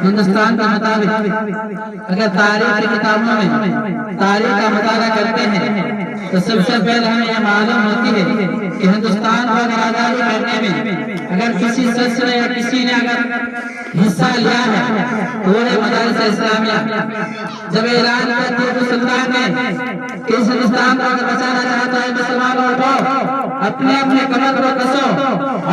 ہندوستان کے مطابق اگر تاریخ کی کتابوں میں تاریخ کا مطالعہ کرتے ہیں تو سب سے پہلے ہمیں یہ معلوم ہوتی ہے کہ ہندوستان کو آزادی کرنے میں اگر کسی شخص نے یا کسی نے اگر حصہ لیا ہے پورے مدارس اسلامیہ جب اعلان کیا ٹیپو سلطان نے کہ اس ہندوستان کو اگر بچانا چاہتا ہے مسلمانوں کو اپنے اپنے کمر کو کسو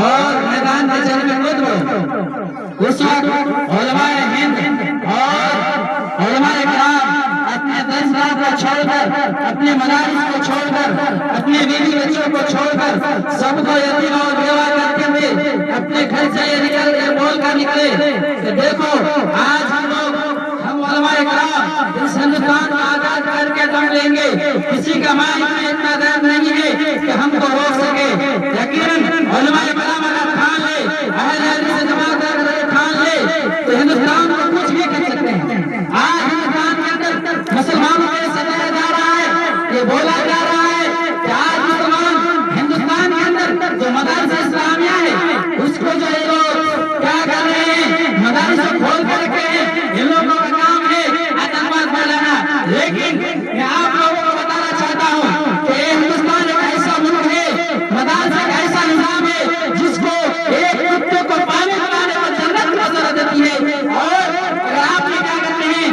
اور میدان میں چل کے کود لو، اس وقت علماء ہند اور علماء کرام اپنے درسگاہ کو چھوڑ کر اپنے مدارس کو چھوڑ کر اپنے بیوی بچوں کو چھوڑ کر سب کو یتیم اور بیوہ کرتے ہوئے اپنے گھر سے یہ نکل کے بول کر نکلے کہ دیکھو آج ہم لوگ ہم علماء کرام اس ہندوستان کو آزاد کر کے دم لیں گے، کسی کا مائن میں اتنا درد نہیں ہے کہ ہم کو روک سکے۔ یقیناً علماء کرام اگر ٹھان لے اہل حدیث جماعت اگر ٹھان لے تو ہندوستان کو کچھ بھی کر سکتے ہیں۔ آج ہندوستان کے اندر مسلمانوں کو ستایا جا رہا ہے، یہ بولا جا رہا ہے کہ آج مسلمان ہندوستان کے اندر جو مدارس اسلامیہ ہے اس کو جو ہے لوگ کیا کر رہے ہیں، مدارس کو کھول کر رکھے ہیں، ان لوگوں کا کام ہے آتنکواد پھیلانا۔ لیکن میں آپ لوگوں کو بتانا چاہتا ہوں کہ ہندوستان ایک ایسا ملک ہے، مدارس ایک ایسا نظام ہے جس کو ایک کتے کو پانی پلانے پر جنت نظر دیتی ہے، اور اگر آپ یہ کیا کرتے ہیں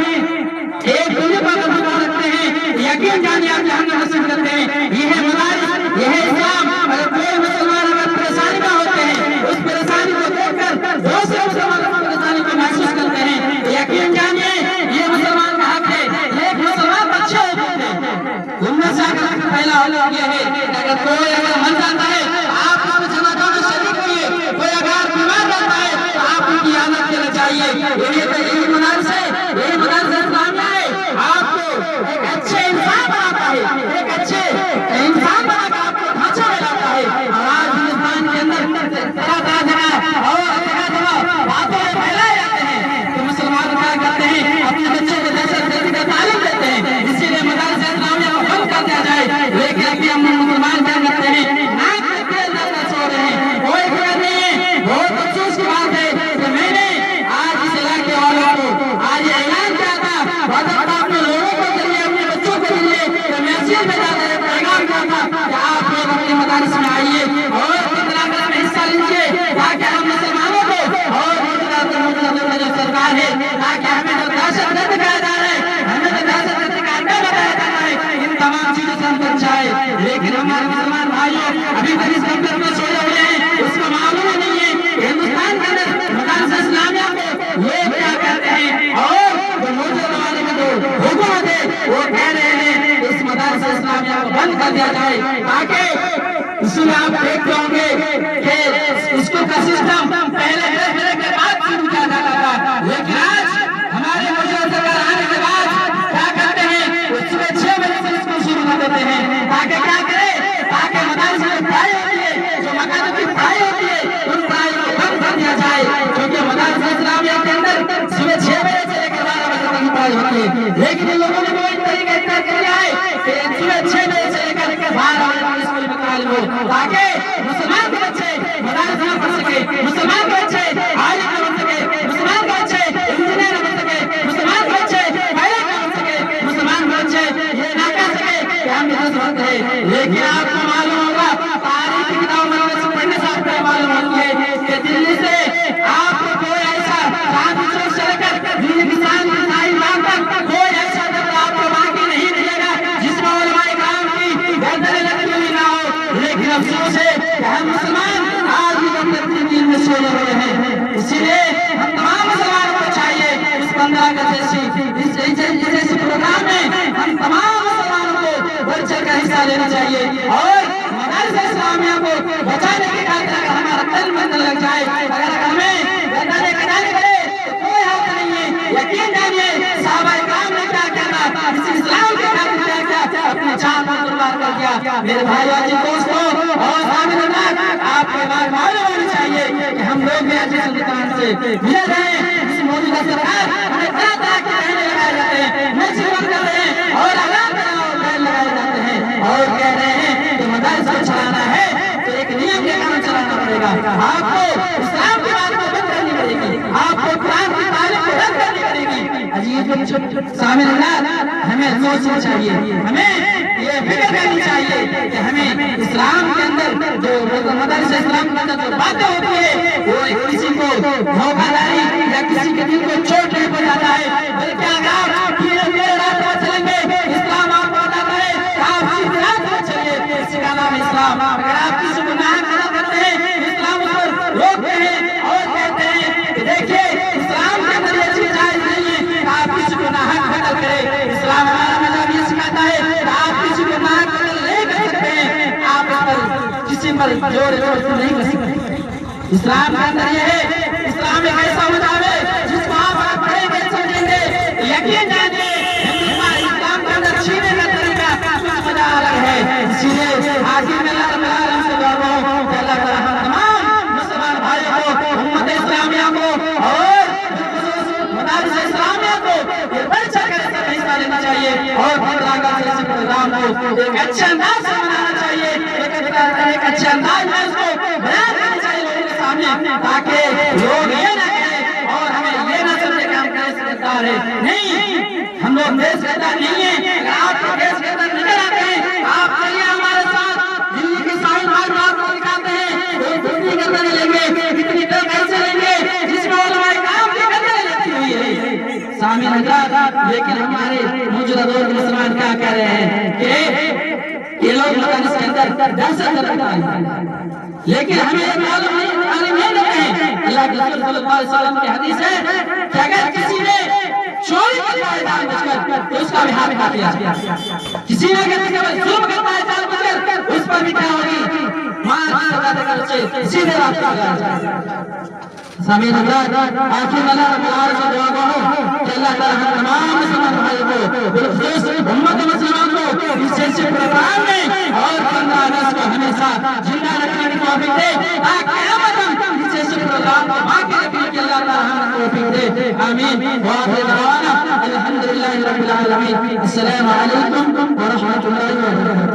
ایک دوسرے پر دباؤ رکھتے ہیں، یقین جانیے آپ جہنم نصیب کرتے ہیں۔ یہ ہے مدارس، یہ ہے اسلام۔ اگر کوئی مسلمان اگر پریشانی میں ہوتے ہیں اس پریشانی کو دیکھ کر دوسرے مسلمانوں کی پریشانی کو محسوس کرتے ہیں، یقین جانیے یہ مسلمان کا حق ہے۔ ایک مسلمان بچے ہوتے ہیں ان میں سے اگر پہلا حل یہ ہے کہ اگر کوئی اگر مر جاتا ہے آپ اس میں جنازہ میں شریک ہوئیے، کوئی اگر بیمار رہتا ہے تو آپ ان کی عیادت کرنا چاہیے۔ یہی مدارس ہے، یہی مدارس اسلامیہ ہے، آپ کو ایک اچھے انسان بناتا ہے، ایک اچھے انسان بنا کر آپ کو ڈھانچہ ملاتا ہے۔ اور آج ہندوستان کے اندر طرح جگہ اور جگہ باتوں میں پھیلائے جاتے ہیں تو مسلمان کیا کرتے ہیں اپنے بچوں کو دہشت گردی کا تعلیم دیتے ہیں، اسی لیے مدارس اسلامیہ کو بند کر دیا جائے۔ لیکن ابھی ہم مسلمان کیا کرتے ہیں ناک میں تیل ڈالنا چھوڑ رہے ہیں، کوئی فکر نہیں ہے۔ بہت افسوس کی بات ہے کہ میں نے آج اس علاقے والوں کو آج یہ اعلان کیا تھا، حضرت آپ نے لوگوں کو ذریعے اپنے بچوں کے ذریعے میسیج میں جاتا ہے، پیغام کیا تھا کہ آپ لوگ اپنے مدارس میں آئیے اور اقتدار میں حصہ لیجیے تاکہ ہم مسلمانوں کو اور جو سرکار ہے تاکہ ہمیں جو دہشت گرد کہا جا رہا ہے، ہمیں جو دہشت گرد کا اڈا بتایا جا رہا ہے، ان تمام چیزوں سے ہم بچ جائے۔ لیکن ہمارے مسلمان بھائیوں ابھی تک اس کمپر میں سوئے ہوئے ہیں، اس کو معلوم نہیں ہے کہ ہندوستان کے اندر مدارس اسلامیہ کو یہ کیا کہتے ہیں، اور جو موجودہ زمانے کا جو حکومت ہے وہ کہہ رہے ہیں اس مدارس اسلامیہ کو بند کر دیا جائے تاکہ اس میں آپ دیکھتے ہوں گے کہ اس کو کا سسٹم پہلے 10 بجے کے بعد شروع کیا جاتا تھا، لیکن آج ہمارے موجودہ سرکار آنے کے بعد کیا کرتے ہیں وہ صبح 6 بجے سے اس کو شروع کر دیتے ہیں تاکہ کیا کرے تاکہ مدارس میں پڑھائی ہوتی ہے، جو مکانوں کی پڑھائی ہوتی ہے ان پڑھائی کو بند کر دیا جائے، کیونکہ مدارس اسلامیہ کے اندر صبح 6 بجے سے لے کر 12 بجے تک کی پڑھائی ہوتی ہے۔ لیکن ان لوگوں نے کوئی طریقہ اختیار کر لیا ہے کہ صبح 6 بجے سے لے کر 12 بجے تک اسکول میں تعلیم ہو تاکہ مسلمان کے بچے مدارس میں پڑھ سکے، مسلمان کے بچے عالم بن سکے، مسلمان کے بچے انجینئر بن سکے، مسلمان کے بچے پائلٹ بن سکے، مسلمان کے بچے یہ نہ کہہ سکے کہ ہم دہشت ہے۔ لیکن آپ کو معلوم ہوگا تاریخ کی کتابوں میں پڑھنے سے آپ کو معلوم ہوتی ہے کہ دلی سے آپ کو کوئی ایسا چاند چوک سے لے کر ہندوستان کی ساری رات تک کوئی ایسا دفتر آپ کو باقی نہیں ملے گا جس میں علماء کرام کی گردنیں لگی ہوئی نہ ہو۔ لیکن افسوس ہے کہ ہم مسلمان آج بھی اپنے دین میں سوئے ہوئے ہیں، اسی لیے ہم تمام مسلمانوں کو چاہیے اس 15 اگست جیسے پروگرام میں ہم تمام مسلمانوں کو بڑھ چڑھ کر حصہ لینا چاہیے اور مدارس اسلامیہ کو بچانے کی خاطر اگر ہمارا تن من لگ جائے، اگر ہمیں گردانے کٹانے کرے تو کوئی حق نہیں ہے۔ یقین جانیے صحابہ کرام نے کیا کیا تھا، اس اسلام کے خاطر کیا کیا اپنی جان کو قربان کر دیا۔ میرے بھائیو عزیز دوستو اور سامعین آپ کے بات معلوم ہونی چاہیے کہ ہم لوگ بھی ایسے ہندوستان سے ملے رہے ہیں جس موجودہ سرکار ہمیں طرح طرح کے کہنے لگائے جاتے ہیں، نصیحت کر رہے ہیں اور اعلان لگائے جاتے ہیں اور کہہ رہے ہیں کہ مدارس کو چلانا ہے تو ایک نیم کے قانون چلانا پڑے گا، آپ کو اسلام کی بات کو بند کرنی پڑے گی، آپ کو قرآن کی تعلیم کو رد عجیب سامنے ہمیں سوچنا چاہیے، ہمیں یہ فکر کرنی چاہیے کہ ہمیں اسلام کے اندر جو مدارس اسلام کے اندر جو باتیں ہوتی ہے وہ کسی کو دھوکہ داری یا کسی کے دل کو چوٹ نہیں پہنچاتا ہے، بلکہ اگر آپ میرے راہ پر چلیں گے اسلام آپ کو بتاتا ہے آپ اسی راہ پر چلیے، اسی کا نام اسلام۔ اگر آپ کسی کو گناہ کرتے ہیں اسلام اس پر روکتے ہیں اور کہتے ہیں کہ دیکھیے اسلام کے اندر یہ چیز جائز نہیں ہے کہ آپ کسی کو ناحق قتل کریں، اسلام ہمارا مذہب یہ سکھاتا ہے کہ آپ کسی کو ناحق قتل نہیں کر سکتے ہیں، آپ اس پر کسی پر زور نہیں کر سکتے۔ اسلام کے اندر یہ ہے، اسلام ایک ایسا مذہب ہے جس کو آپ پڑھیں گے سمجھیں گے یقین جانیے اسلام کے اندر جینے کا طریقہ کچھ مزہ الگ ہے۔ اسی لیے آخر میں اللہ تعالیٰ سے دعا ہوں کہ اللہ تعالیٰ تمام مسلمان بھائیوں کو، امت اسلامیہ کو اور مدارس اسلامیہ کو یہ بڑھ چڑھ کر اس کا حصہ لینا چاہیے اور پروگرام کو ایک اچھے انداز سے منانا چاہیے، ایک اچھے انداز میں اس کو بیان کرنا چاہیے لوگوں کے سامنے، تاکہ لوگ یہ نہ کہیں اور ہمیں یہ نہ سمجھے کہ ہم دیش کے دار ہیں۔ نہیں، ہم لوگ دیش کے دار نہیں ہیں۔ اگر آپ کو دیش کے دار نظر آتے ہیں آپ چلیے ہمارے ساتھ دلی کے سائن بھائی آپ کو دکھاتے ہیں، وہ دھوتی گردنیں لیں گے، کتنی دیر کیسے لیں گے جس میں علماء کرام کی گردنیں لگی ہوئی ہے۔ سامعین حضرات، لیکن ہمارے موجودہ دور کے مسلمان کیا کہہ رہے ہیں کہ یہ لوگ مدارس کے اندر دہشت رکھتا ہے، لیکن ہمیں یہ معلوم نہیں، تعلیم نہیں دیتے ہیں۔ اللہ کے رسول صلی اللہ علیہ وسلم کی حدیث ہے کہ اگر کسی نے چوری کرتا ہے جان بوجھ کر تو اس کا بھی ہاتھ کاٹ دیا جائے، کسی نے اگر کسی پر ظلم کرتا ہے جان بوجھ کر اس پر بھی کیا ہوگی، مار کی سزا دے کر اسے سیدھے راستے پر لایا جائے۔ سامعین حضرات، آخر میں اللہ رب العالمین سے دعا گو کہ اللہ تعالیٰ ہم تمام مسلمان بھائیوں کو بالخصوص امت مسلمان کو اس سلسلے پروگرام میں اور بندہ نس کو ہمیشہ زندہ رکھنے کی توفیق دے تاکہ قیامت تک اس سلسلے پروگرام کو باقی رکھنے کی اللہ تعالیٰ ہمیں توفیق دے، آمین۔ وآخر دعوانا الحمدللہ رب العالمین۔ السلام علیکم ورحمۃ اللہ وبرکاتہ۔